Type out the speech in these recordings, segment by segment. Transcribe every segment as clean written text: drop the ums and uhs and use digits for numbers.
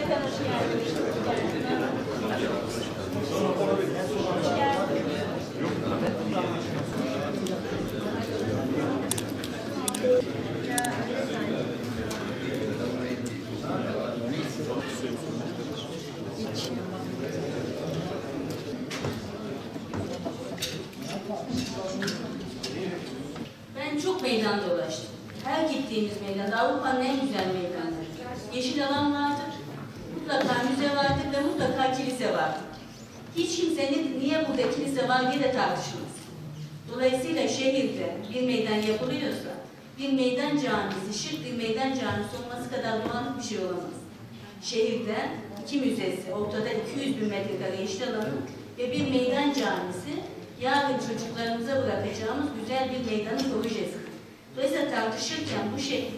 Serkan hoş geldin. Hoş geldin. Ben çok meydan dolaştım. Her gittiğimiz meydanda, Avrupa'nın en güzel meydanları. Yeşil alan vardır, mutlaka müze vardır ve mutlaka kilise vardır. Hiç kimsenin niye burada kilise var diye de tartışmaz. Dolayısıyla şehirde bir meydan yapılıyorsa, bir meydan camisi, şık bir meydan camisi olması kadar doğal bir şey olamaz. Şehirde iki müzesi, ortada 200.000 metrekare yeşil alanı ve bir meydan camisi, yarın çocuklarımıza bırakacağımız güzel bir meydanın projesi. Dolayısıyla tartışırken bu şehrin,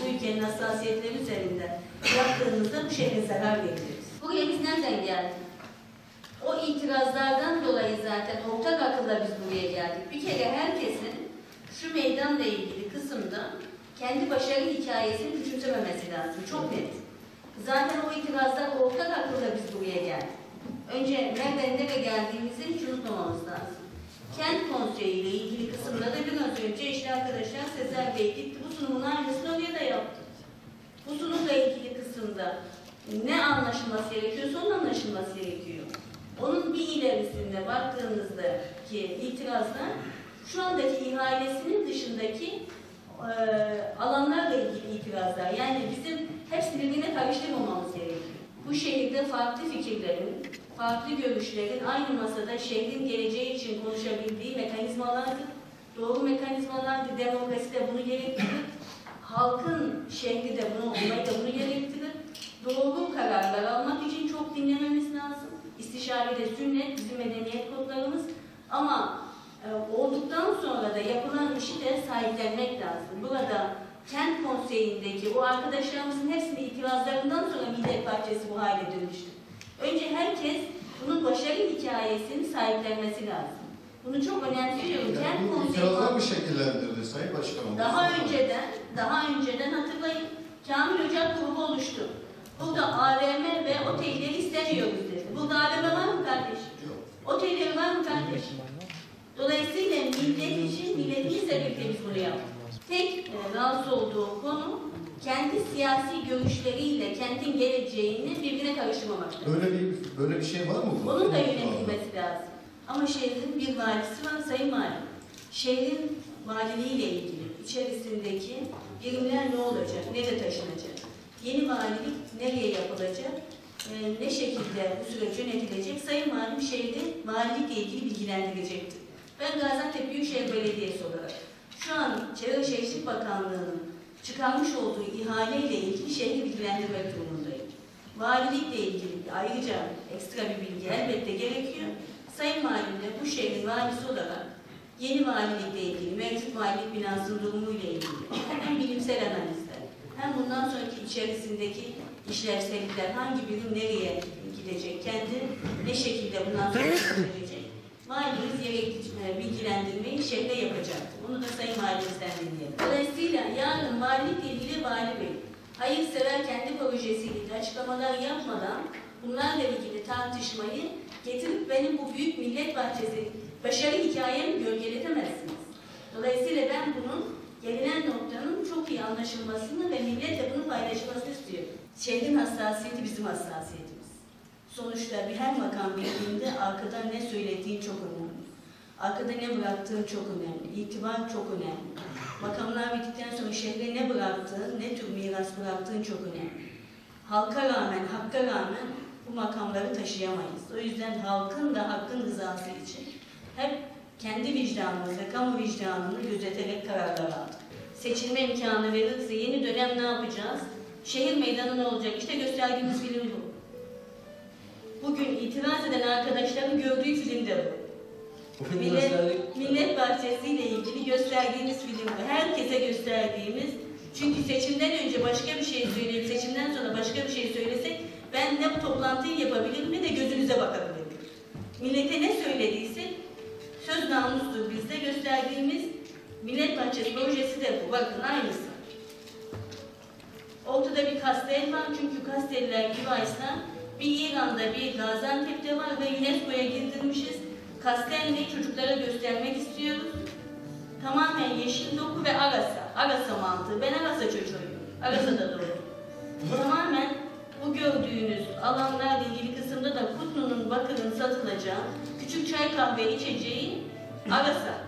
bu ülkenin hassasiyetleri üzerinde yaptığımızda bu şehre zarar veririz. Buraya biz nereden geldik? O itirazlardan dolayı zaten ortak akılla biz buraya geldik. Bir kere herkesin şu meydanla ilgili kısımda kendi başarı hikayesini küçümsememesi lazım. Çok net. Zaten o itirazlar ortak akılla biz buraya geldik. Önce nereye geldiğimizi hiç unutmamamız lazım. Kent konseyi ile ilgili kısımda da biraz önce işte arkadaşlar Sezer Bey gitti. Bu sunumun aynısını oraya da yaptı. Bu sunumla ilgili kısımda ne anlaşılması gerekiyorsa onun anlaşılması gerekiyor. Onun bir ilerisinde baktığımızda ki itirazlar şu andaki ihalesinin dışındaki alanlarla ilgili itirazlar. Yani bizim hepsini birbirine karıştırmamamız gerekiyor. Bu şehirde farklı fikirlerin, farklı görüşlerin aynı masada şehrin geleceği için konuşabildiği mekanizmalardır. Doğru mekanizmalardır. Demokrasi de bunu gerektirir. Halkın şehri de bunu, olmayı da bunu gerektirir. Doğru kararlar almak için çok dinlememiz lazım. İstişare de sünnet, bizim medeniyet kodlarımız. Ama olduktan sonra da yapılan işi de sahiplenmek lazım. Burada Kent Konseyi'ndeki o arkadaşlarımızın hepsinin itirazlarından sonra Millet Bahçesi bu hale dönüştü. Önce herkes bunun başarı hikayesini sahiplenmesi lazım. Bunu çok önemsiyorum. Yani Kent bu Konseyi itirazlar mı şekillendirdi Sayın Başkanım? daha önceden hatırlayın, Kamil Ocak grubu oluştu. Burada AVM ve otelleri istemiyoruz dedi. Burada AVM var mı kardeş? Yok. Otelleri var mı kardeş? Dolayısıyla millet için, milletimizle birlikte biz bunu yaptık. Tek rahatsız olduğu konu kendi siyasi görüşleriyle kentin geleceğini birbirine karıştırmamak. Böyle bir şey var mı? Onun da yönetilmesi lazım. Ama şehrin bir valisi var, Sayın Valim. Şehrin valiliğiyle ilgili içerisindeki birimler ne olacak, nereye taşınacak? Yeni valilik nereye yapılacak? Ne şekilde bu süreç yönetilecek? Sayın Valim şehri valilikle ilgili bilgilendirecektir. Ben Gaziantep Büyükşehir Belediyesi olarak şu an Çevre Şehircilik Bakanlığı'nın çıkarmış olduğu ihaleyle ilgili şehri bilgilendirmek durumundayım. Valilikle ilgili ayrıca ekstra bir bilgi elbette gerekiyor. Sayın Valim de bu şehrin valisi olarak yeni valilikle ilgili, mevcut valilik binasının durumuyla ilgili hem bilimsel analizler, hem bundan sonraki içerisindeki işlevsellikler, hangi birim nereye gidecek, kendi ne şekilde bundan sonra gösterecek, valimiz gerekli bilgilendirmeyi şehre yapacaktır. Bunu da Sayın Valimizden dinleyelim. Dolayısıyla yarın valilikle ilgili Vali Bey, hayırsever kendi projesiyle açıklamalar yapmadan bunlarla ilgili tartışmayı getirip benim bu büyük Millet Bahçesi başarı hikayemi gölgeletemezsiniz. Dolayısıyla ben bunun gelinen noktanın çok iyi anlaşılmasını ve milletle bunun paylaşılmasını istiyorum. Şehrin hassasiyeti bizim hassasiyetimiz. Sonuçta bir her makam bildiğinde arkada ne söylediğin çok önemli. Arkada ne bıraktığın çok önemli. İtibar çok önemli. Makamlar bittikten sonra şehre ne bıraktığın, ne tür miras bıraktığın çok önemli. Halka rağmen, hakka rağmen bu makamları taşıyamayız. O yüzden halkın da hakkın rızası için hep kendi vicdanımızı ve kamu vicdanını gözeterek kararlar aldık. Seçilme imkanı verirse yeni dönem ne yapacağız? Şehir meydanı ne olacak? İşte gösterdiğimiz film bu. Bugün itiraz eden arkadaşların gördüğü film de bu. Millet Bahçesi ile ilgili gösterdiğimiz film bu. Herkese gösterdiğimiz. Çünkü seçimden önce başka bir şey söyleyip seçimden sonra başka bir şey söylesek ben ne bu toplantıyı yapabilirim ne de gözünüze bakabilirim. Millete ne söylediysek söz namustur bizde gösterdiğimiz Millet Bahçesi projesi de bu. Bakın aynısı. Ortada bir kastel var çünkü kasteller gibi Ayslan bir İran'da bir Gaziantep'te var ve UNESCO'ya girdirmişiz. Kastelli çocuklara göstermek istiyoruz. Tamamen yeşil doku ve Arasa mantığı. Ben Arasa çocuğuyum. Arasa'da doğdum. Tamamen bu gördüğünüz alanlarla ilgili kısımda da Kutlu'nun, Bakır'ın satılacağı küçük çay kahve içeceği Arasa.